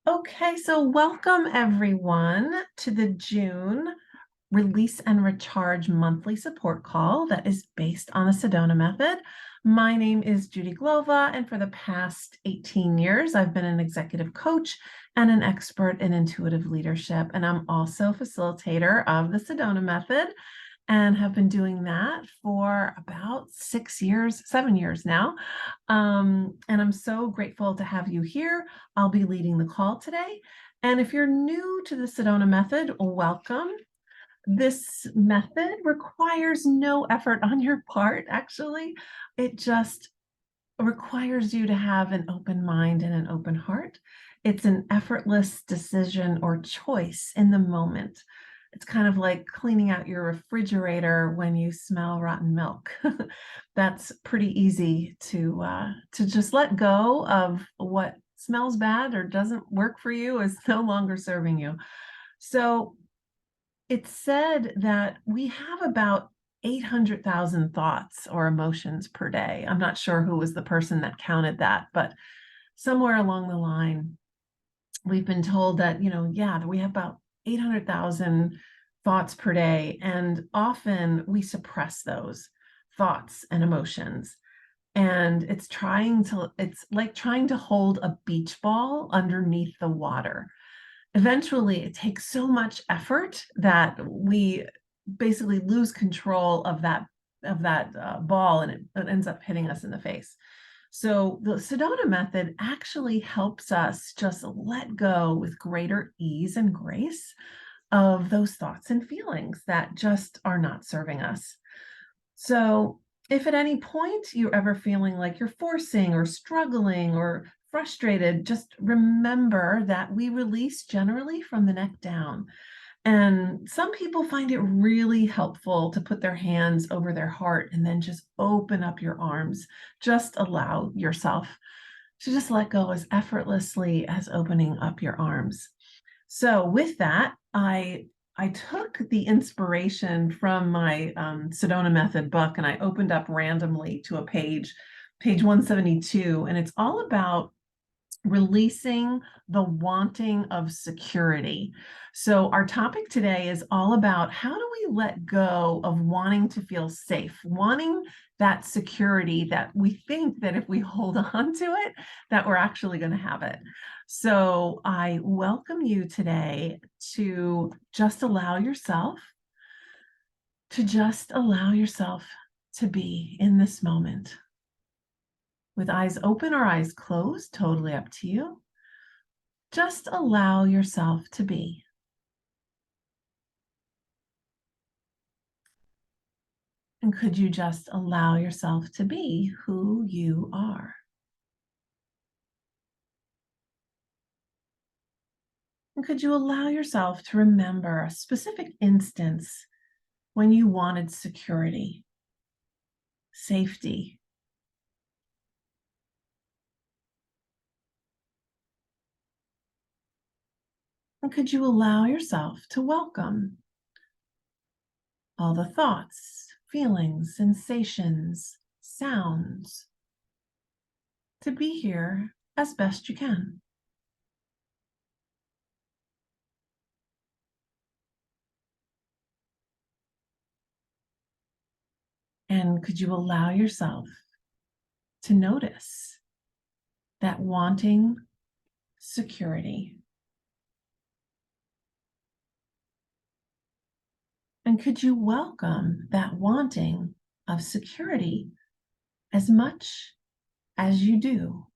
Okay, so welcome everyone to the June Release and Recharge monthly support call that is based on the Sedona method. My name is Judi Glova, and for the past 18 years, I've been an executive coach and an expert in intuitive leadership. And I'm also facilitator of the Sedona method and have been doing that for about 6 years, 7 years now. And I'm so grateful to have you here. I'll be leading the call today. And if you're new to the Sedona method, welcome. This method requires no effort on your part, actually. It just requires you to have an open mind and an open heart. It's an effortless decision or choice in the moment. It's kind of like cleaning out your refrigerator when you smell rotten milk. That's pretty easy to just let go of what smells bad or doesn't work for you, is no longer serving you. So it's said that we have about 800,000 thoughts or emotions per day. I'm not sure who was the person that counted that, but somewhere along the line, we've been told that, we have about 800,000 thoughts per day. And often we suppress those thoughts and emotions. And it's like trying to hold a beach ball underneath the water. Eventually, it takes so much effort that we basically lose control of that ball, and it ends up hitting us in the face. So the Sedona method actually helps us just let go with greater ease and grace of those thoughts and feelings that just are not serving us. So if at any point you're ever feeling like you're forcing or struggling or frustrated, just remember that we release generally from the neck down. And some people find it really helpful to put their hands over their heart and then just open up your arms. Just allow yourself to just let go as effortlessly as opening up your arms. So with that, I took the inspiration from my Sedona Method book, and I opened up randomly to a page 172, and it's all about releasing the wanting of security. So our topic today is all about how do we let go of wanting to feel safe, wanting that security that we think that if we hold on to it, that we're actually going to have it. So I welcome you today to just allow yourself to be in this moment with eyes open or eyes closed, totally up to you. Just allow yourself to be. And could you just allow yourself to be who you are? And could you allow yourself to remember a specific instance when you wanted security, safety? And could you allow yourself to welcome all the thoughts, feelings, sensations, sounds, to be here as best you can? And could you allow yourself to notice that wanting security? And could you welcome that wanting of security as much as you do?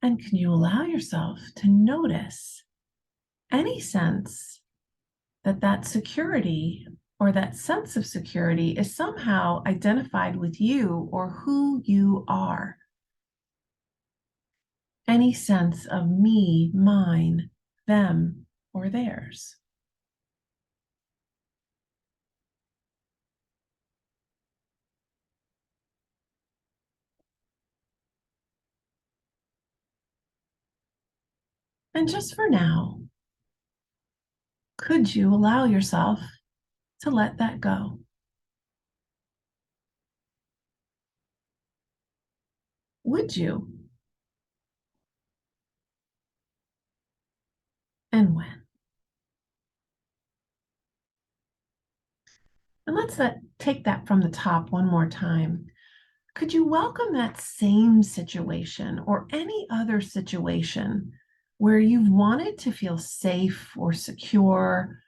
And can you allow yourself to notice any sense that that security or that sense of security is somehow identified with you or who you are? Any sense of me, mine, them, or theirs? And just for now, could you allow yourself to let that go? Would you? And when? And let's take that from the top one more time. Could you welcome that same situation or any other situation where you've wanted to feel safe or secure?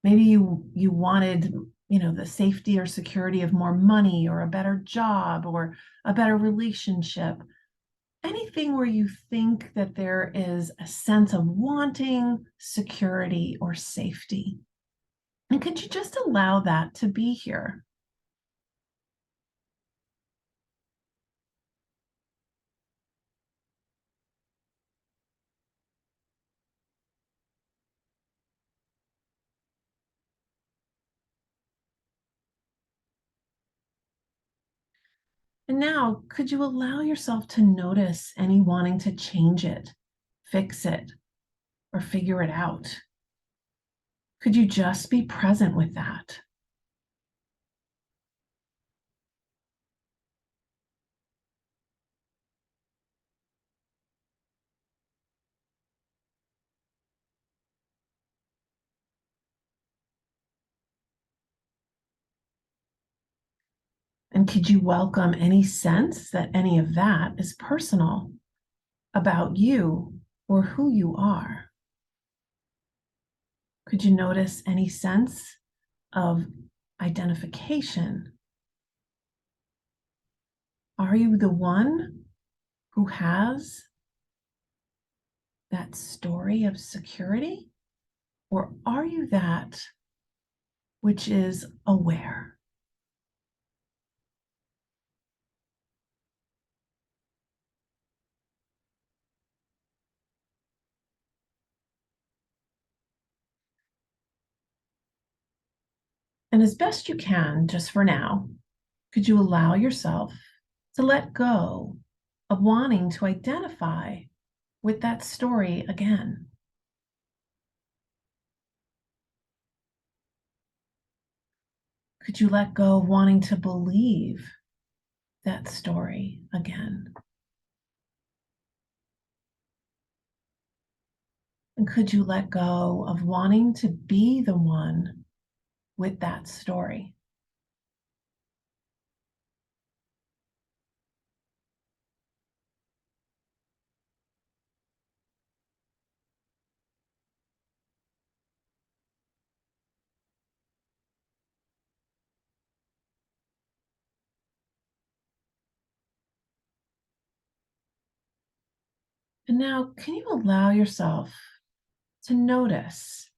Maybe you wanted, the safety or security of more money or a better job or a better relationship. Anything where you think that there is a sense of wanting security or safety. And could you just allow that to be here? And now, could you allow yourself to notice any wanting to change it, fix it, or figure it out? Could you just be present with that? And could you welcome any sense that any of that is personal about you or who you are? Could you notice any sense of identification? Are you the one who has that story of security? Or are you that which is aware? And as best you can, just for now, could you allow yourself to let go of wanting to identify with that story again? Could you let go of wanting to believe that story again? And could you let go of wanting to be the one with that story? And now, can you allow yourself to notice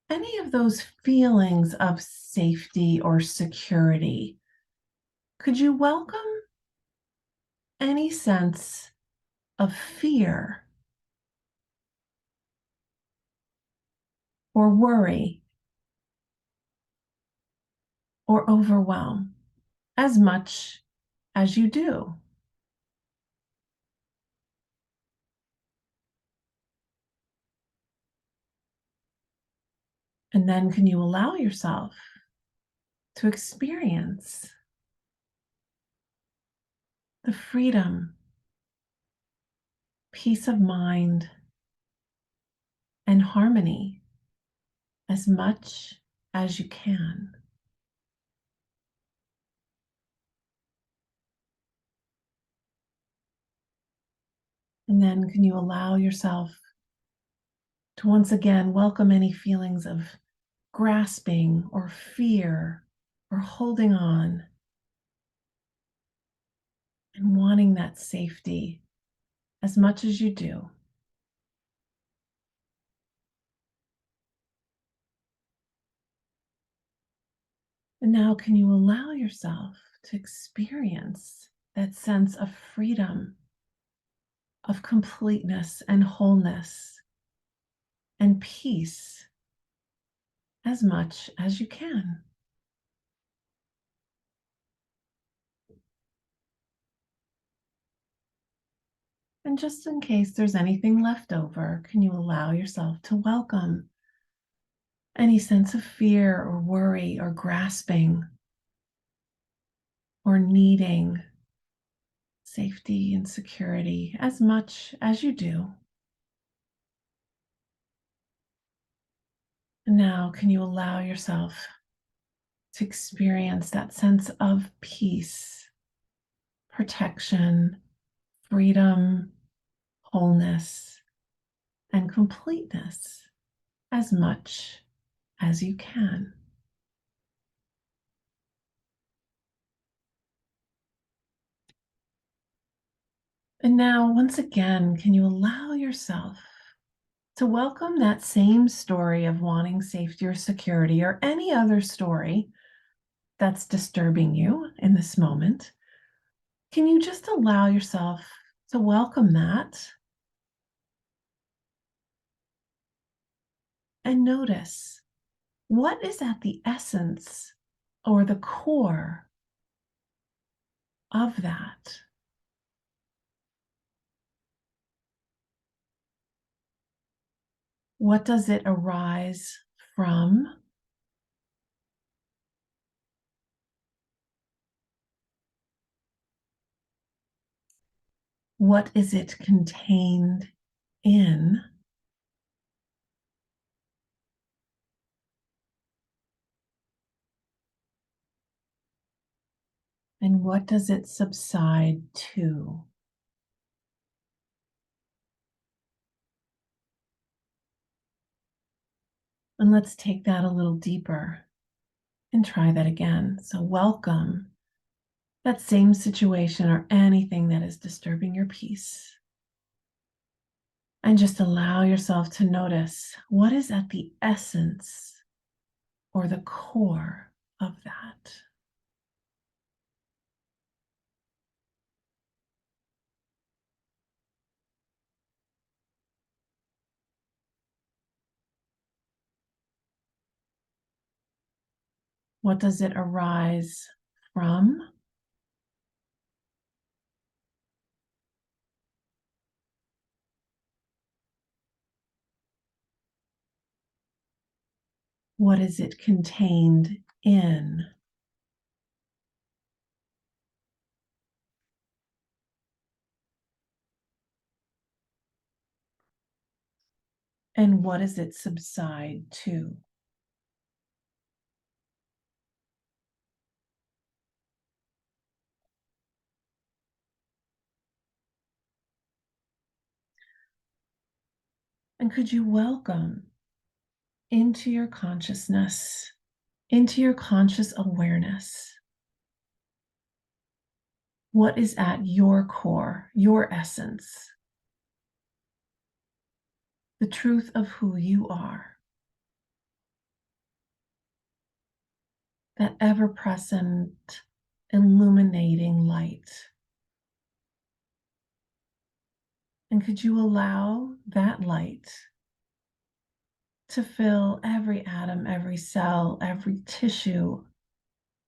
any of those feelings of safety or security? Could you welcome any sense of fear or worry or overwhelm as much as you do? And then can you allow yourself to experience the freedom, peace of mind, and harmony as much as you can? And then can you allow yourself to once again welcome any feelings of grasping or fear or holding on and wanting that safety as much as you do? And now, can you allow yourself to experience that sense of freedom, of completeness and wholeness and peace as much as you can? And just in case there's anything left over, can you allow yourself to welcome any sense of fear or worry or grasping or needing safety and security as much as you do? And now, can you allow yourself to experience that sense of peace, protection, freedom, wholeness, and completeness as much as you can? And now, once again, can you allow yourself to welcome that same story of wanting safety or security or any other story that's disturbing you in this moment? Can you just allow yourself to welcome that and notice what is at the essence or the core of that? What does it arise from? What is it contained in? And what does it subside to? And let's take that a little deeper and try that again. So, welcome that same situation or anything that is disturbing your peace. And just allow yourself to notice what is at the essence or the core of that. What does it arise from? What is it contained in? And what does it subside to? And could you welcome into your consciousness, into your conscious awareness, what is at your core, your essence, the truth of who you are, that ever present, illuminating light. And could you allow that light to fill every atom, every cell, every tissue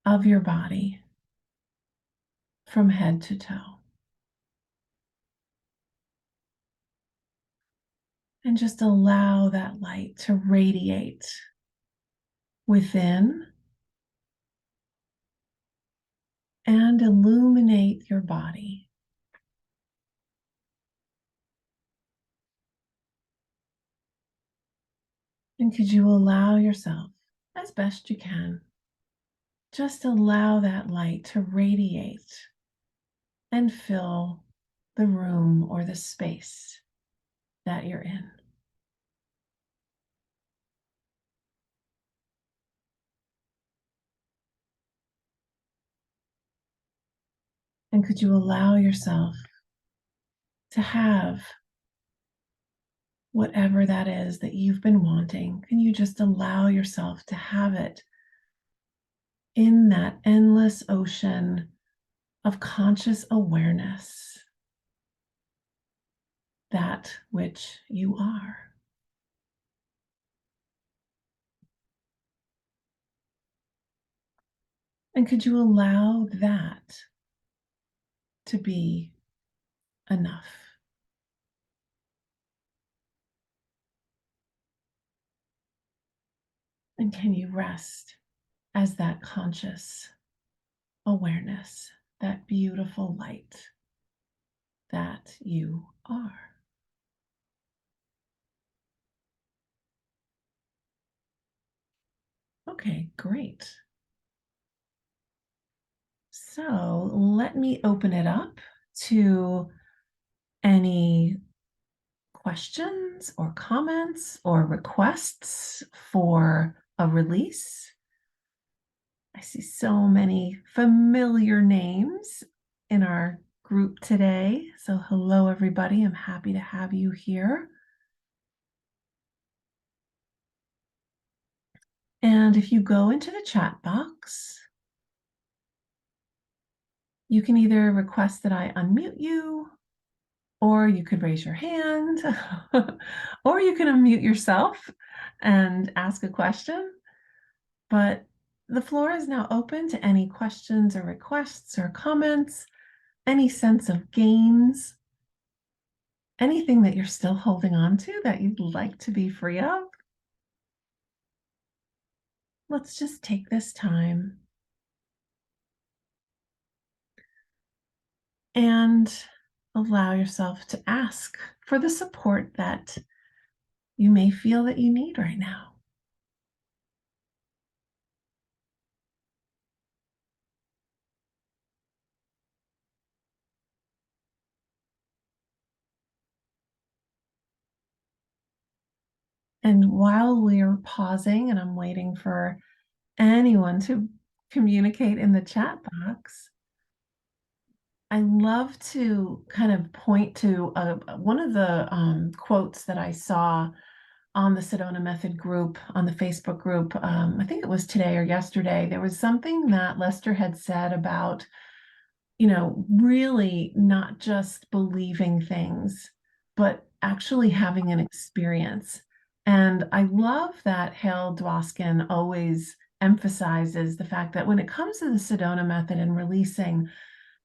of your body from head to toe? And just allow that light to radiate within and illuminate your body. And could you allow yourself, as best you can, just allow that light to radiate and fill the room or the space that you're in? And could you allow yourself to have whatever that is that you've been wanting? Can you just allow yourself to have it in that endless ocean of conscious awareness, that which you are? And could you allow that to be enough? And can you rest as that conscious awareness, that beautiful light that you are? Okay, great. So let me open it up to any questions or comments or requests for a release. I see so many familiar names in our group today. So hello, everybody. I'm happy to have you here. And if you go into the chat box, you can either request that I unmute you, or you could raise your hand, or you can unmute yourself and ask a question. But the floor is now open to any questions or requests or comments, any sense of gains, anything that you're still holding on to that you'd like to be free of. Let's just take this time and allow yourself to ask for the support that you may feel that you need right now. And while we're pausing and I'm waiting for anyone to communicate in the chat box, I love to kind of point to one of the quotes that I saw on the Sedona Method group, on the Facebook group. I think it was today or yesterday. There was something that Lester had said about, really not just believing things, but actually having an experience. And I love that Hale Dwoskin always emphasizes the fact that when it comes to the Sedona Method and releasing,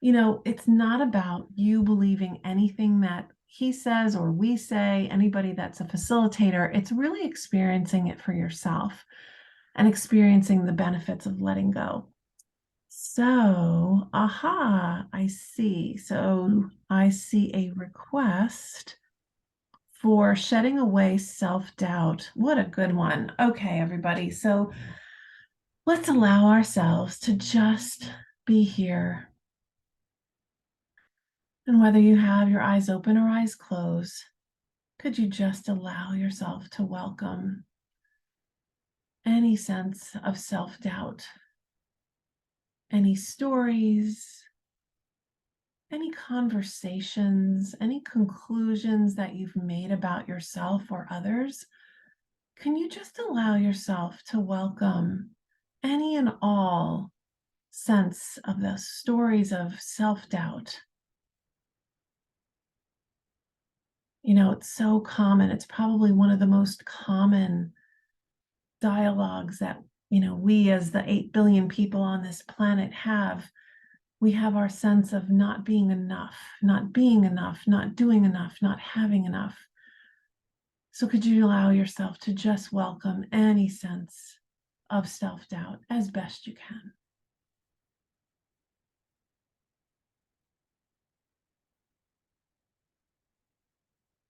it's not about you believing anything that he says or we say, anybody that's a facilitator. It's really experiencing it for yourself and experiencing the benefits of letting go. So, I see. So I see a request for shedding away self-doubt. What a good one. Okay, everybody. So let's allow ourselves to just be here. And whether you have your eyes open or eyes closed, could you just allow yourself to welcome any sense of self-doubt, any stories, any conversations, any conclusions that you've made about yourself or others? Can you just allow yourself to welcome any and all sense of the stories of self-doubt? It's so common. It's probably one of the most common dialogues that, we as the 8 billion people on this planet have. We have our sense of not being enough, not being enough, not doing enough, not having enough. So could you allow yourself to just welcome any sense of self-doubt as best you can?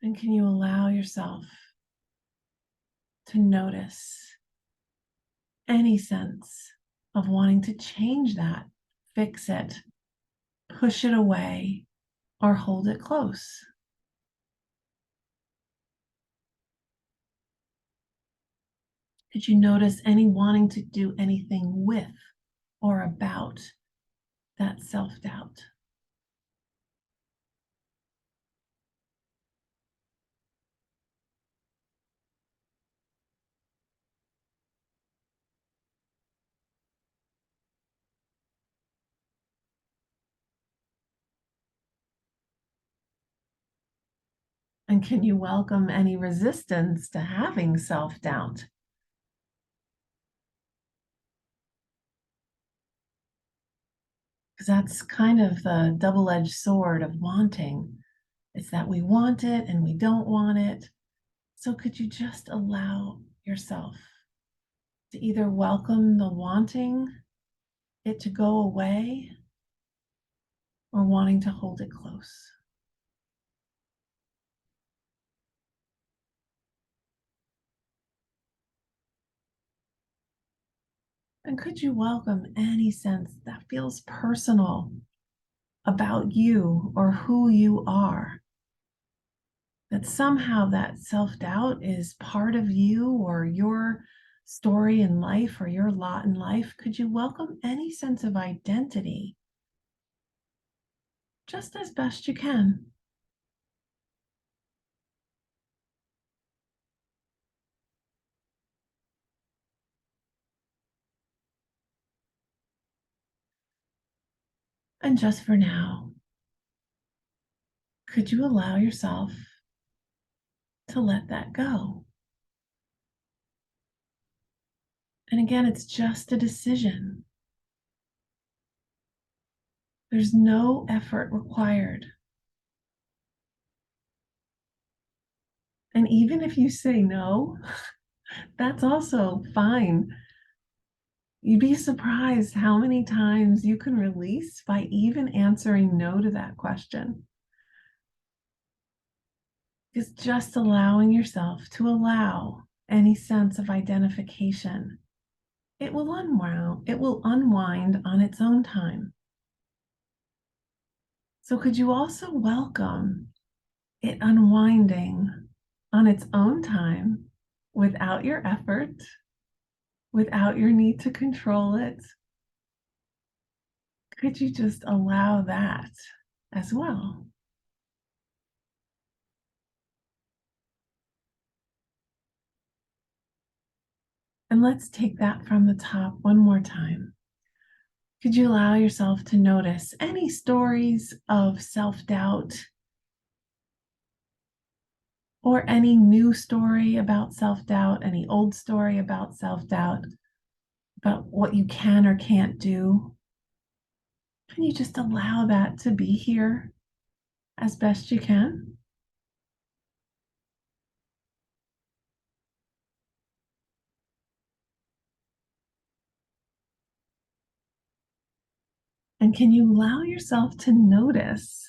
And can you allow yourself to notice any sense of wanting to change that, fix it, push it away, or hold it close? Did you notice any wanting to do anything with or about that self-doubt? And can you welcome any resistance to having self-doubt? Because that's kind of the double-edged sword of wanting. It's that we want it and we don't want it. So could you just allow yourself to either welcome the wanting it to go away or wanting to hold it close. And could you welcome any sense that feels personal about you or who you are? That somehow that self-doubt is part of you or your story in life or your lot in life. Could you welcome any sense of identity just as best you can? And just for now, could you allow yourself to let that go? And again, it's just a decision. There's no effort required. And even if you say no, that's also fine. You'd be surprised how many times you can release by even answering no to that question. Is just allowing yourself to allow any sense of identification. It will unwind on its own time. So could you also welcome it unwinding on its own time without your effort, without your need to control it? Could you just allow that as well? And let's take that from the top one more time. Could you allow yourself to notice any stories of self-doubt or any new story about self-doubt, any old story about self-doubt, about what you can or can't do? Can you just allow that to be here as best you can? And can you allow yourself to notice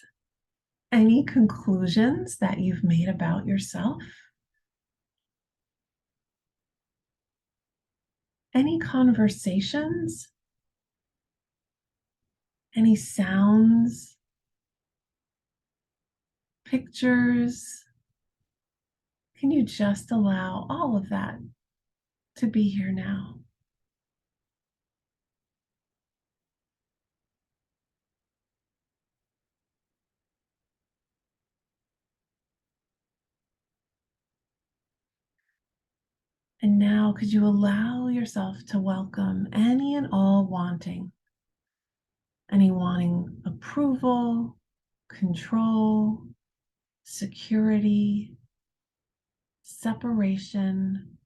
any conclusions that you've made about yourself? Any conversations? Any sounds? Pictures? Can you just allow all of that to be here now? And now, could you allow yourself to welcome any and all wanting? Any wanting approval, control, security, separation,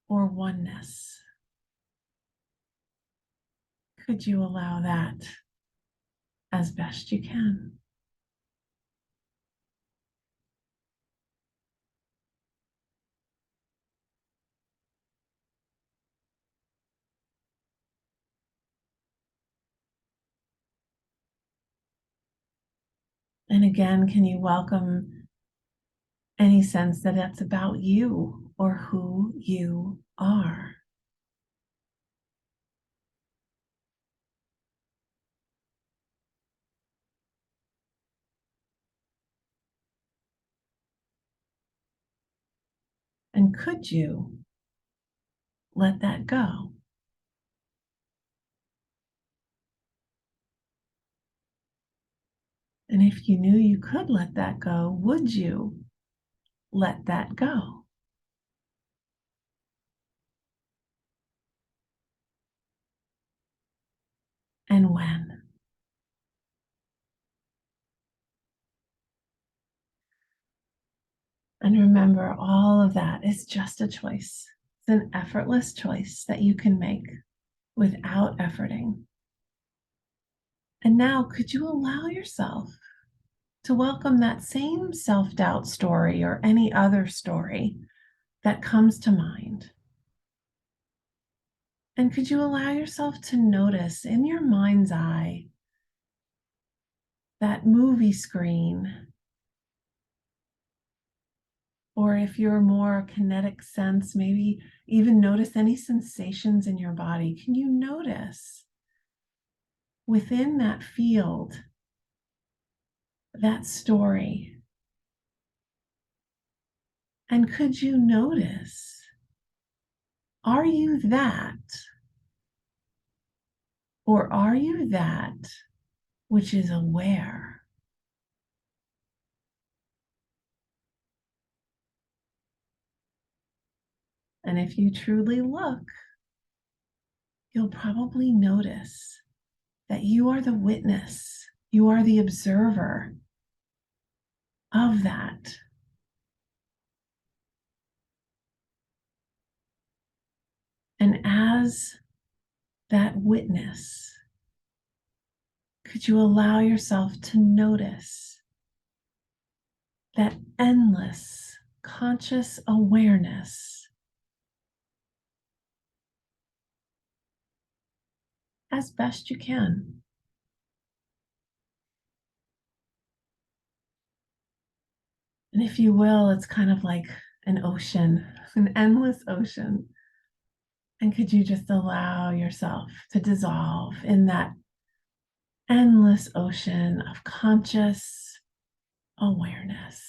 or oneness? Could you allow that as best you can? And again, can you welcome any sense that that's about you or who you are? And could you let that go? And if you knew you could let that go, would you let that go? And when? And remember, all of that is just a choice. It's an effortless choice that you can make without efforting. And now, could you allow yourself to welcome that same self-doubt story or any other story that comes to mind? And could you allow yourself to notice in your mind's eye that movie screen? Or if you're more kinetic sense, maybe even notice any sensations in your body. Can you notice within that field, that story? And could you notice, are you that? Or are you that which is aware? And if you truly look, you'll probably notice that you are the witness, you are the observer of that. And as that witness, could you allow yourself to notice that endless conscious awareness as best you can? And if you will, it's kind of like an ocean, an endless ocean. And could you just allow yourself to dissolve in that endless ocean of conscious awareness?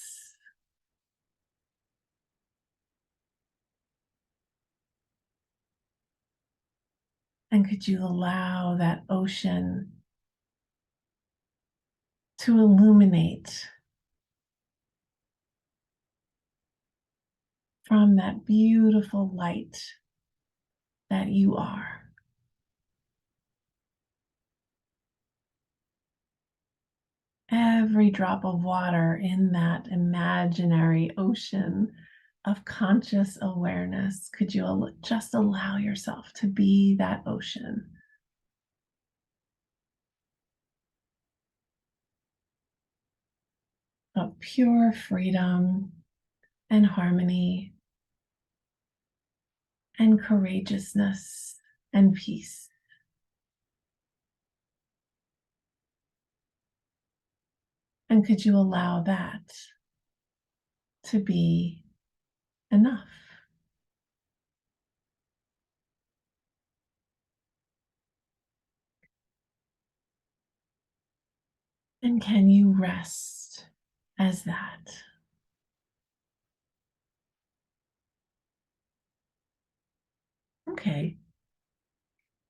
And could you allow that ocean to illuminate from that beautiful light that you are? Every drop of water in that imaginary ocean of conscious awareness, could you just allow yourself to be that ocean? Of pure freedom and harmony and courageousness and peace. And could you allow that to be enough? And can you rest as that? Okay,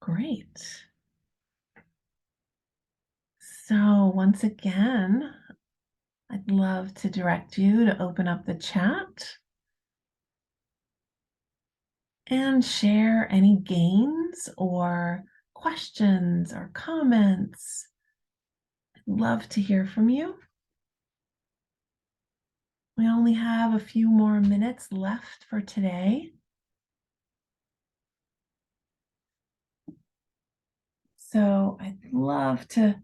great. So once again, I'd love to direct you to open up the chat and share any gains or questions or comments. I'd love to hear from you. We only have a few more minutes left for today. So I'd love to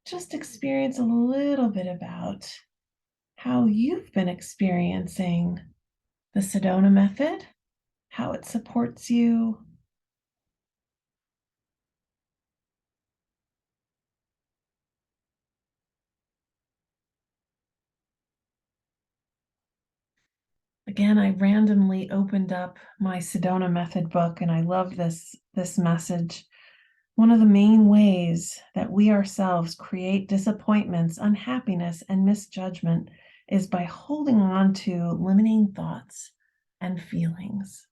just experience a little bit about how you've been experiencing the Sedona method, how it supports you. Again, I randomly opened up my Sedona method book and I love this message. One of the main ways that we ourselves create disappointments, unhappiness, and misjudgment is by holding on to limiting thoughts and feelings.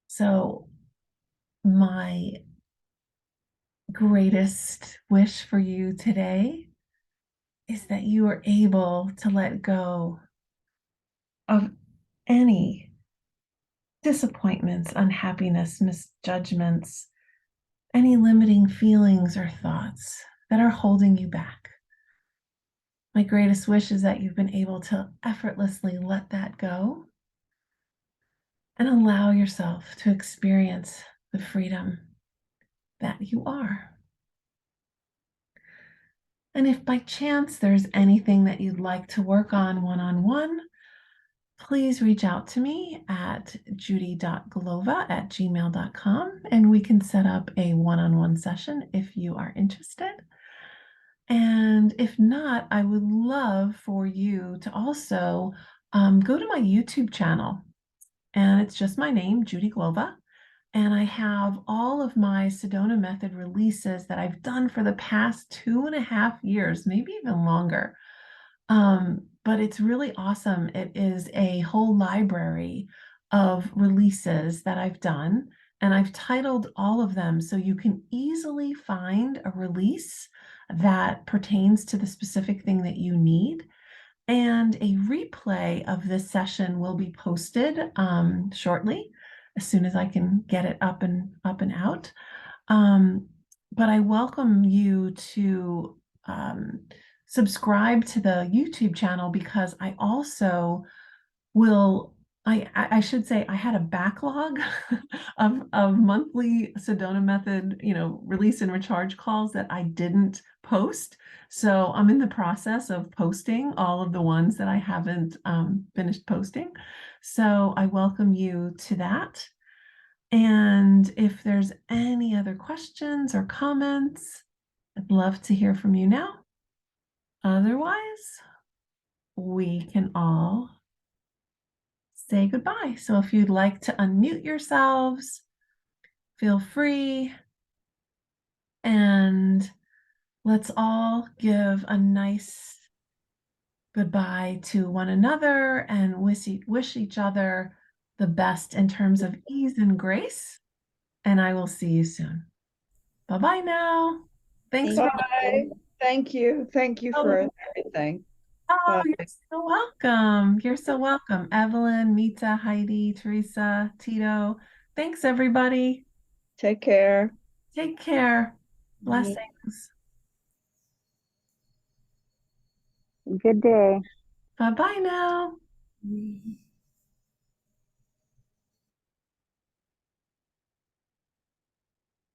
So my greatest wish for you today is that you are able to let go of any disappointments, unhappiness, misjudgments, any limiting feelings or thoughts that are holding you back. My greatest wish is that you've been able to effortlessly let that go and allow yourself to experience the freedom that you are. And if by chance there's anything that you'd like to work on one-on-one, please reach out to me at judy.glova@gmail.com and we can set up a one-on-one session if you are interested. And if not, I would love for you to also go to my YouTube channel. And it's just my name, Judi Glova. And I have all of my Sedona Method releases that I've done for the past 2.5 years, maybe even longer. But it's really awesome. It is a whole library of releases that I've done, and I've titled all of them so you can easily find a release that pertains to the specific thing that you need. And a replay of this session will be posted shortly, as soon as I can get it up and out. Um, but I welcome you to subscribe to the YouTube channel because I also will, I should say I had a backlog of monthly Sedona Method, release and recharge calls that I didn't post. So I'm in the process of posting all of the ones that I haven't finished posting. So I welcome you to that. And if there's any other questions or comments, I'd love to hear from you now. Otherwise, we can all say goodbye. So if you'd like to unmute yourselves, feel free. And let's all give a nice goodbye to one another and wish each other the best in terms of ease and grace. And I will see you soon. Bye-bye now. Thanks for Bye. Thank you. Thank you oh, for everything. oh, Bye. you're so welcome. You're so welcome. Evelyn, Mita, Heidi, Teresa, Tito. Thanks, everybody. Take care. Take care. Blessings. Good day. Bye-bye now.